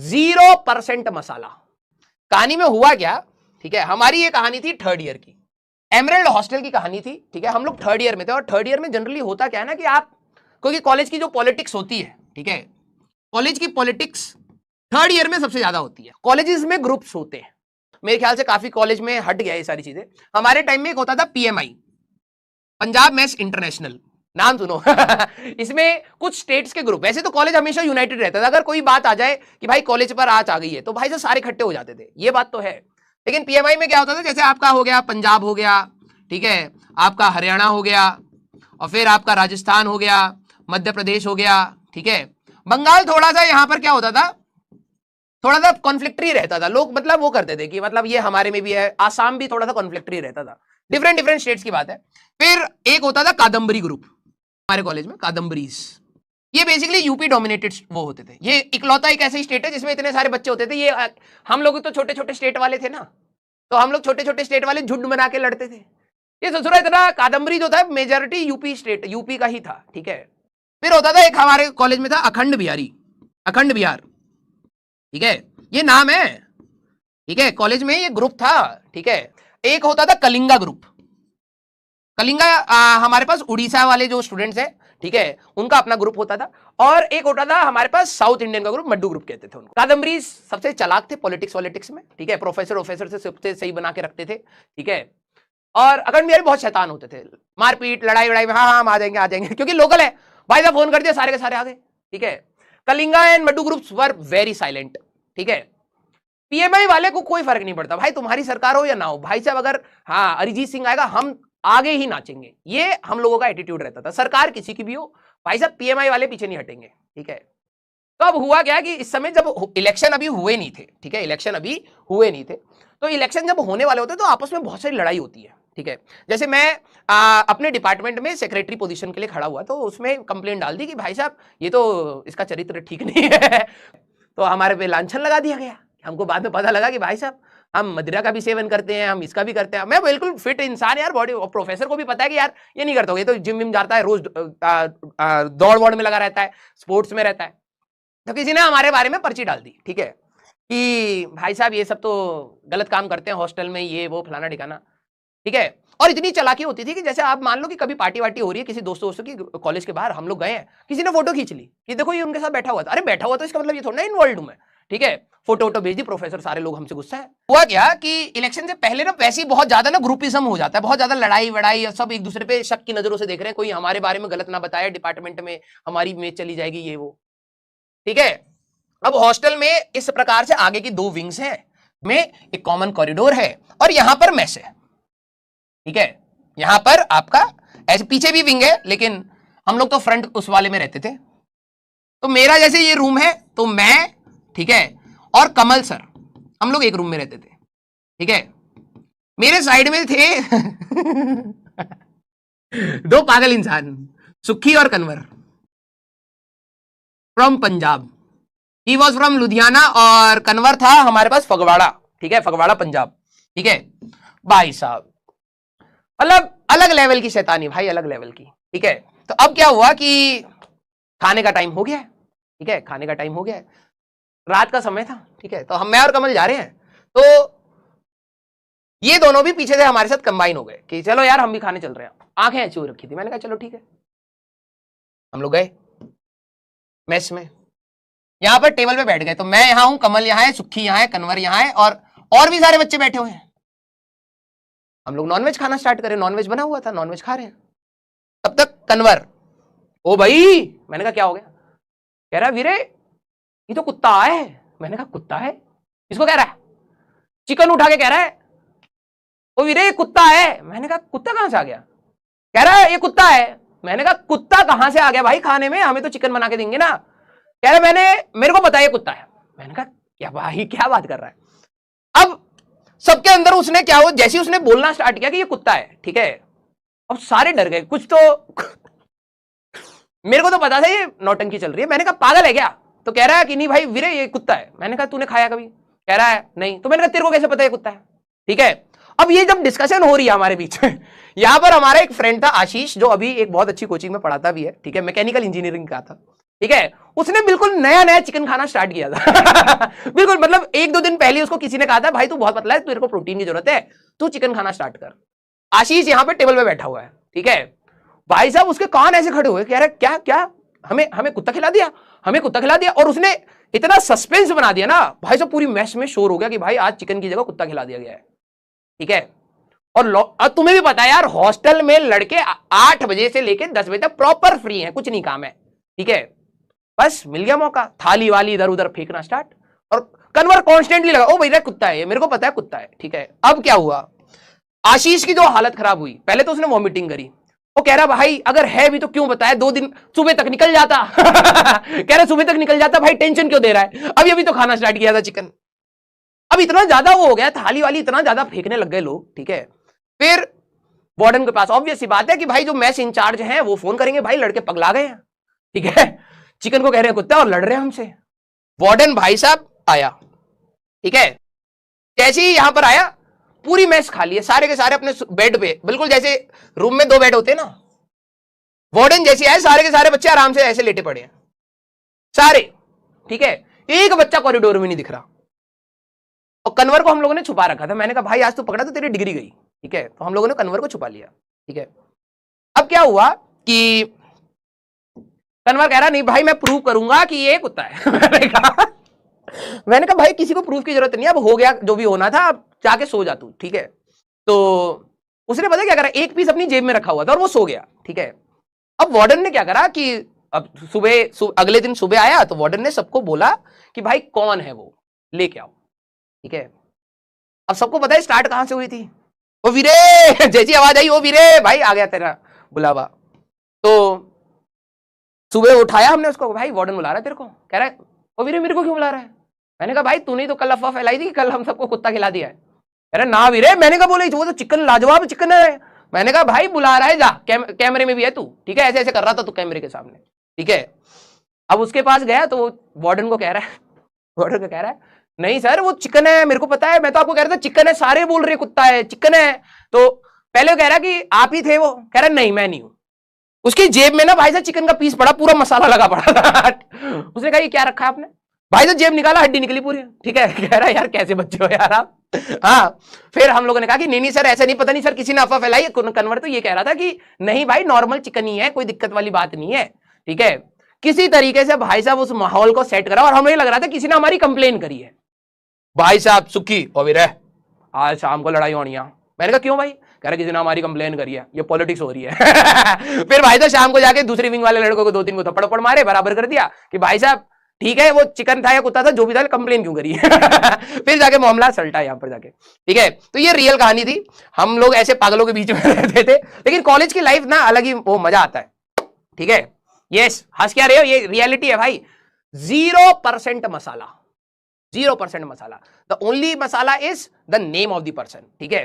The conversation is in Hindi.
0% मसाला। कहानी में हुआ क्या, ठीक है, हमारी ये कहानी थी थर्ड ईयर की, एमरेल्ड हॉस्टल की कहानी थी, ठीक है। हम लोग थर्ड ईयर में थे और थर्ड ईयर में जनरली होता क्या है ना कि आप, क्योंकि कॉलेज की जो पॉलिटिक्स होती है, ठीक है, कॉलेज की पॉलिटिक्स थर्ड ईयर में सबसे ज्यादा होती है। कॉलेजेस में ग्रुप्स होते हैं, मेरे ख्याल से काफी कॉलेज में हट गया ये सारी चीजें। हमारे टाइम में एक होता था पीएमआई, पंजाब मैथ्स इंटरनेशनल, नाम सुनो इसमें कुछ स्टेट्स के ग्रुप, वैसे तो कॉलेज हमेशा यूनाइटेड रहता था, अगर कोई बात आ जाए कि भाई कॉलेज पर आज आ गई है तो भाई से सारे इकट्ठे हो जाते थे, ये बात तो है। लेकिन पीएमआई में क्या होता था, जैसे आपका हो गया पंजाब हो गया, ठीक है, आपका हरियाणा हो गया, और फिर आपका राजस्थान हो गया, मध्य प्रदेश हो गया, ठीक है, बंगाल थोड़ा सा यहाँ पर क्या होता था, थोड़ा सा कॉन्फ्लिक्टरी रहता था, लोग मतलब वो करते थे कि मतलब ये हमारे में भी है, आसाम भी थोड़ा सा कॉन्फ्लिक्टरी रहता था, डिफरेंट डिफरेंट स्टेट्स की बात है। फिर एक होता था कादम्बरी ग्रुप, हमारे कॉलेज में कादम्बरीज, ये बेसिकली यूपी डोमिनेटेड वो होते थे, ये इकलौता एक ऐसा स्टेट है जिसमें इतने सारे बच्चे होते थे। ये हम लोग तो छोटे छोटे स्टेट वाले थे ना, तो हम लोग छोटे छोटे स्टेट वाले झुंड बना के लड़ते थे। ये ससुरा इतना कादम्बरी जो था मेजॉरिटी यूपी स्टेट, यूपी का ही था, ठीक है। फिर होता था एक हमारे कॉलेज में था अखंड बिहारी, अखंड बिहार, ठीक है, ये नाम है, ठीक है, कॉलेज में ये ग्रुप था, ठीक है। एक होता था कलिंगा ग्रुप, कलिंगा हमारे पास उड़ीसा वाले जो स्टूडेंट्स हैं, ठीक है, उनका अपना ग्रुप होता था। और एक होता था हमारे पास साउथ इंडियन का ग्रुप, मड्डू ग्रुप कहते थे उनको। कादम्बरी सबसे चालाक थे पॉलिटिक्स में, ठीक है, प्रोफेसर से सबसे सही बना के रखते थे, ठीक है। और अखंड बिहारी बहुत शैतान होते थे, मारपीट लड़ाई वड़ाई में, हाँ हाँ हम आ जाएंगे क्योंकि लोकल है भाई साहब, फोन कर दिया सारे के सारे आ गए, ठीक है। कलिंगा एंड मड्डू ग्रुप्स वर वेरी साइलेंट, ठीक है। पीएमआई वाले को कोई फर्क नहीं पड़ता भाई, तुम्हारी सरकार हो या ना हो भाई साहब, अगर हाँ अरिजीत सिंह आएगा हम आगे ही नाचेंगे, ये हम लोगों का एटीट्यूड रहता था, सरकार किसी की भी हो भाई साहब, पीएमआई वाले पीछे नहीं हटेंगे, ठीक है। तो अब हुआ क्या कि इस समय जब इलेक्शन अभी हुए नहीं थे, ठीक है, इलेक्शन अभी हुए नहीं थे, तो इलेक्शन जब होने वाले होते तो आपस में बहुत सारी लड़ाई होती है, ठीक है। जैसे मैं अपने डिपार्टमेंट में सेक्रेटरी पोजीशन के लिए खड़ा हुआ, तो उसमें कंप्लेंट डाल दी कि भाई साहब ये तो इसका चरित्र ठीक नहीं है तो हमारे पे लांछन लगा दिया गया। हमको बाद में पता लगा कि भाई साहब हम मदिरा का भी सेवन करते हैं, हम इसका भी करते हैं। मैं बिल्कुल फिट इंसान यार, बॉडी, और प्रोफेसर को भी पता है कि यार ये नहीं करता, ये तो जिम विम जाता है, रोज दौड़ वौड़ में लगा रहता है, स्पोर्ट्स में रहता है। तो किसी ने हमारे बारे में पर्ची डाल दी, ठीक है, कि भाई साहब ये सब तो गलत काम करते हैं हॉस्टल में, ये वो फलाना ठिकाना, ठीक है। और इतनी चालाकी होती थी कि जैसे आप मान लो कि कभी पार्टी वार्टी हो रही है किसी दोस्तों की कॉलेज के बाहर, हम लोग गए हैं, किसी ने फोटो खींच ली कि देखो ये उनके साथ बैठा हुआ था, अरे बैठा हुआ तो इसका मतलब ये थोड़ा ना इन्वॉल्व हूं मैं, ठीक है। फोटो वोटो भेज दी, प्रोफेसर सारे लोग हमसे गुस्सा है। हुआ क्या कि इलेक्शन से पहले ना वैसे ही बहुत ज्यादा ना ग्रुपिज्म हो जाता है, बहुत ज्यादा लड़ाई वड़ाई, सब एक दूसरे पे शक की नजरों से देख रहे हैं, कोई हमारे बारे में गलत ना बताया, डिपार्टमेंट में हमारी इमेज चली जाएगी, ये वो, ठीक है। अब हॉस्टल में इस प्रकार से आगे की दो विंग्स हैं, में एक कॉमन कॉरिडोर है और यहां पर मेस है, ठीक है। यहां पर आपका ऐसे पीछे भी विंग है, लेकिन हम लोग तो फ्रंट उस वाले में रहते थे। तो मेरा जैसे ये रूम है, तो मैं, ठीक है, और कमल सर, हम लोग एक रूम में रहते थे, ठीक है। मेरे साइड में थे दो पागल इंसान, सुखी और Kanwar, from Punjab. He was from Ludhiana और कन्वर था हमारे पास फगवाड़ा, ठीक है, फगवाड़ा पंजाब, ठीक है। भाई साहब मतलब अलग लेवल की शैतानी भाई, अलग लेवल की, ठीक है। तो अब क्या हुआ कि खाने का टाइम हो गया, ठीक है, खाने का टाइम हो गया, रात का समय था, ठीक है। तो हम, मैं और कमल जा रहे हैं, तो ये दोनों भी पीछे से हमारे साथ कंबाइन हो गए कि चलो यार हम भी खाने चल रहे हैं। आंखें ऐसी हो रखी थी, मैंने कहा चलो ठीक है। हम लोग गए मेस में, यहां पर टेबल पे बैठ गए, तो मैं यहां हूं, कमल यहां है, सुखी यहां है, कन्वर यहां है, और भी सारे बच्चे बैठे हुए हैं। हम लोग नॉनवेज खाना स्टार्ट करें, नॉनवेज बना हुआ था, नॉनवेज खा रहे हैं। तब तक कन्वर, ओ भाई, मैंने कहा क्या हो गया, कह रहा वीरे ये तो कुत्ता है। मैंने कहा कुत्ता है, इसको कह रहा है, चिकन उठा के कह रहा है, ओ वीरे ये कुत्ता है। मैंने कहा कुत्ता कहां से आ गया, कह रहा है ये कुत्ता है। मैंने कहा कुत्ता कहां से आ गया भाई, खाने में हमें तो चिकन बना के देंगे ना। कह रहा मेरे को पता है ये कुत्ता है। मैंने कहा क्या भाई क्या बात कर रहा है। अब सबके अंदर उसने क्या हो, जैसे उसने बोलना स्टार्ट किया कि ये कुत्ता है, ठीक है, अब सारे डर गए कुछ तो मेरे को तो पता था ये नौटंकी चल रही है। मैंने कहा पागल है क्या, तो कह रहा है कि नहीं भाई वीरे ये कुत्ता है। मैंने कहा तूने खाया कभी, कह रहा है नहीं। तो मैंने कहा तेरे को कैसे पता है कुत्ता है, ठीक है। अब ये जब डिस्कशन हो रही है हमारे बीच में, यहां पर हमारा एक फ्रेंड था आशीष, जो अभी एक बहुत अच्छी कोचिंग में पढ़ाता भी है, ठीक है, मैकेनिकल इंजीनियरिंग का था, ठीक है, उसने बिल्कुल नया नया चिकन खाना स्टार्ट किया था बिल्कुल, मतलब 1-2 दिन पहले उसको किसी ने कहा था भाई तू बहुत पतला है, तेरे को प्रोटीन की जरूरत है, तू चिकन खाना स्टार्ट कर। आशीष यहां पे टेबल पे बैठा हुआ है, ठीक है, भाई साहब उसके कान ऐसे खड़े हुए, कह रहे क्या क्या हमें हमें कुत्ता खिला दिया, हमें कुत्ता खिला दिया। और उसने इतना सस्पेंस बना दिया ना भाई साहब, पूरी मैस में शोर हो गया कि भाई आज चिकन की जगह कुत्ता खिला दिया गया है, ठीक है। और तुम्हें भी पता है यार, हॉस्टल में लड़के 8 बजे से लेकर 10 बजे तक प्रॉपर फ्री हैं, कुछ नहीं काम है, ठीक है। बस मिल गया मौका, थाली वाली इधर उधर फेंकना स्टार्ट, और कन्वर कॉन्स्टेंटली लगा, ओ भैया कुत्ता है ये, मेरे को पता है कुत्ता है, ठीक है। अब क्या हुआ, आशीष की जो हालत खराब हुई, पहले तो उसने वॉमिटिंग करी, वो कह रहा भाई अगर है भी तो क्यों बताया, 2 दिन सुबह तक निकल जाता कह रहा सुबह तक निकल जाता, भाई टेंशन क्यों दे रहा है, अभी तो खाना स्टार्ट किया था चिकन। अब इतना ज्यादा वो हो गया, थाली वाली इतना ज्यादा फेंकने लग गए लोग, ठीक है। फिर वार्डन के पास ऑब्वियस सी बात है कि भाई जो मैस इंचार्ज हैं वो फोन करेंगे, भाई लड़के पगला गए हैं, ठीक है, चिकन को कह रहे हैं कुत्ता और लड़ रहे हैं हमसे। वार्डन भाई साहब आया, ठीक है, जैसे ही यहां पर आया पूरी मैस खाली है, सारे के सारे अपने बेड पे, बिल्कुल जैसे रूम में 2 बेड होते हैं ना, वार्डन जैसे आए सारे के सारे बच्चे आराम से ऐसे लेटे पड़े हैं सारे, ठीक है, एक बच्चा कॉरिडोर में नहीं दिख रहा। और कन्वर को हम लोगों ने छुपा रखा था, मैंने कहा भाई आज तो पकड़ा तो तेरी डिग्री गई, ठीक है, तो हम लोगों ने कन्वर को छुपा लिया, ठीक है। अब क्या हुआ कि कन्वर कह रहा नहीं भाई मैं प्रूव करूंगा कि ये कुत्ता है मैंने कहा भाई किसी को प्रूफ की जरूरत नहीं, अब हो गया जो भी होना था, अब जाके सो जा तू, ठीक है। तो उसने पता क्या करा, एक पीस अपनी जेब में रखा हुआ था और वो सो गया, ठीक है। अब वार्डन ने क्या करा कि अब अगले दिन सुबह आया तो वार्डन ने सबको बोला कि भाई कौन है वो, लेके आओ, ठीक है। अब सबको पता है स्टार्ट कहां से हुई थी, ओ वीरे जैसी आवाज आई, ओ वीरे भाई आ गया तेरा बुलावा। तो सुबह उठाया हमने उसको, भाई वार्डन बुला रहा है तेरे को, कह रहा है ओ वीरे मेरे को क्यों बुला रहा है। मैंने कहा भाई तूने तो कल अफवाह फैलाई थी कि कल हम सबको कुत्ता खिला दिया है। कह रहा ना वीरे, मैंने कहा बोले वो तो चिकन लाजवाब चिकन है। मैंने कहा भाई बुला रहा है, जा कैमरे में भी है तू, ठीक है, ऐसे ऐसे कर रहा था तू कैमरे के सामने, ठीक है। अब उसके पास गया तो वार्डन को कह रहा है, वार्डन को कह रहा है नहीं सर वो चिकन है, मेरे को पता है, मैं तो आपको कह रहा था चिकन है, सारे बोल रहे कुत्ता है, चिकन है। तो पहले कह रहा कि आप ही थे, वो कह रहा नहीं मैं नहीं हूं। उसकी जेब में ना भाई साहब चिकन का पीस पड़ा, पूरा मसाला लगा पड़ा था उसने कहा ये क्या रखा है आपने, भाई तो जेब निकाला, हड्डी निकली पूरी, ठीक है। कह रहा यार कैसे बच्चे हो यार आप। हाँ, फिर हम लोगों ने कहा कि नहीं सर ऐसा नहीं, पता नहीं सर किसी ने अफवाह फैलाई। कन्वर तो ये कह रहा था कि नहीं भाई नॉर्मल चिकन ही है, कोई दिक्कत वाली बात नहीं है, ठीक है। किसी तरीके से भाई साहब उस माहौल को सेट करा और हमें लग रहा था किसी ने हमारी कंप्लेन करी है। भाई साहब सुखी और आज शाम को लड़ाई होनी है। मैंने कहा क्यों भाई, कह रहे किसी ने हमारी कंप्लेन करी है, ये पॉलिटिक्स हो रही है फिर भाई साहब शाम को जाके दूसरी विंग वाले लड़कों को 2-3 को थप्पड़ मारे, बराबर कर दिया कि भाई साहब ठीक है वो चिकन था या कुत्ता था जो भी था, कंप्लेन क्यों करी फिर जाके मामला सल्टा यहाँ पर जाके, ठीक है। तो ये रियल कहानी थी, हम लोग ऐसे पागलों के बीच में रहते थे, लेकिन कॉलेज की लाइफ ना अलग ही वो मजा आता है, ठीक है। यस, हंस क्या रहे हो, ये रियलिटी है भाई। 0% masala, 0% masala, the only masala is the name of the person, ठीक है।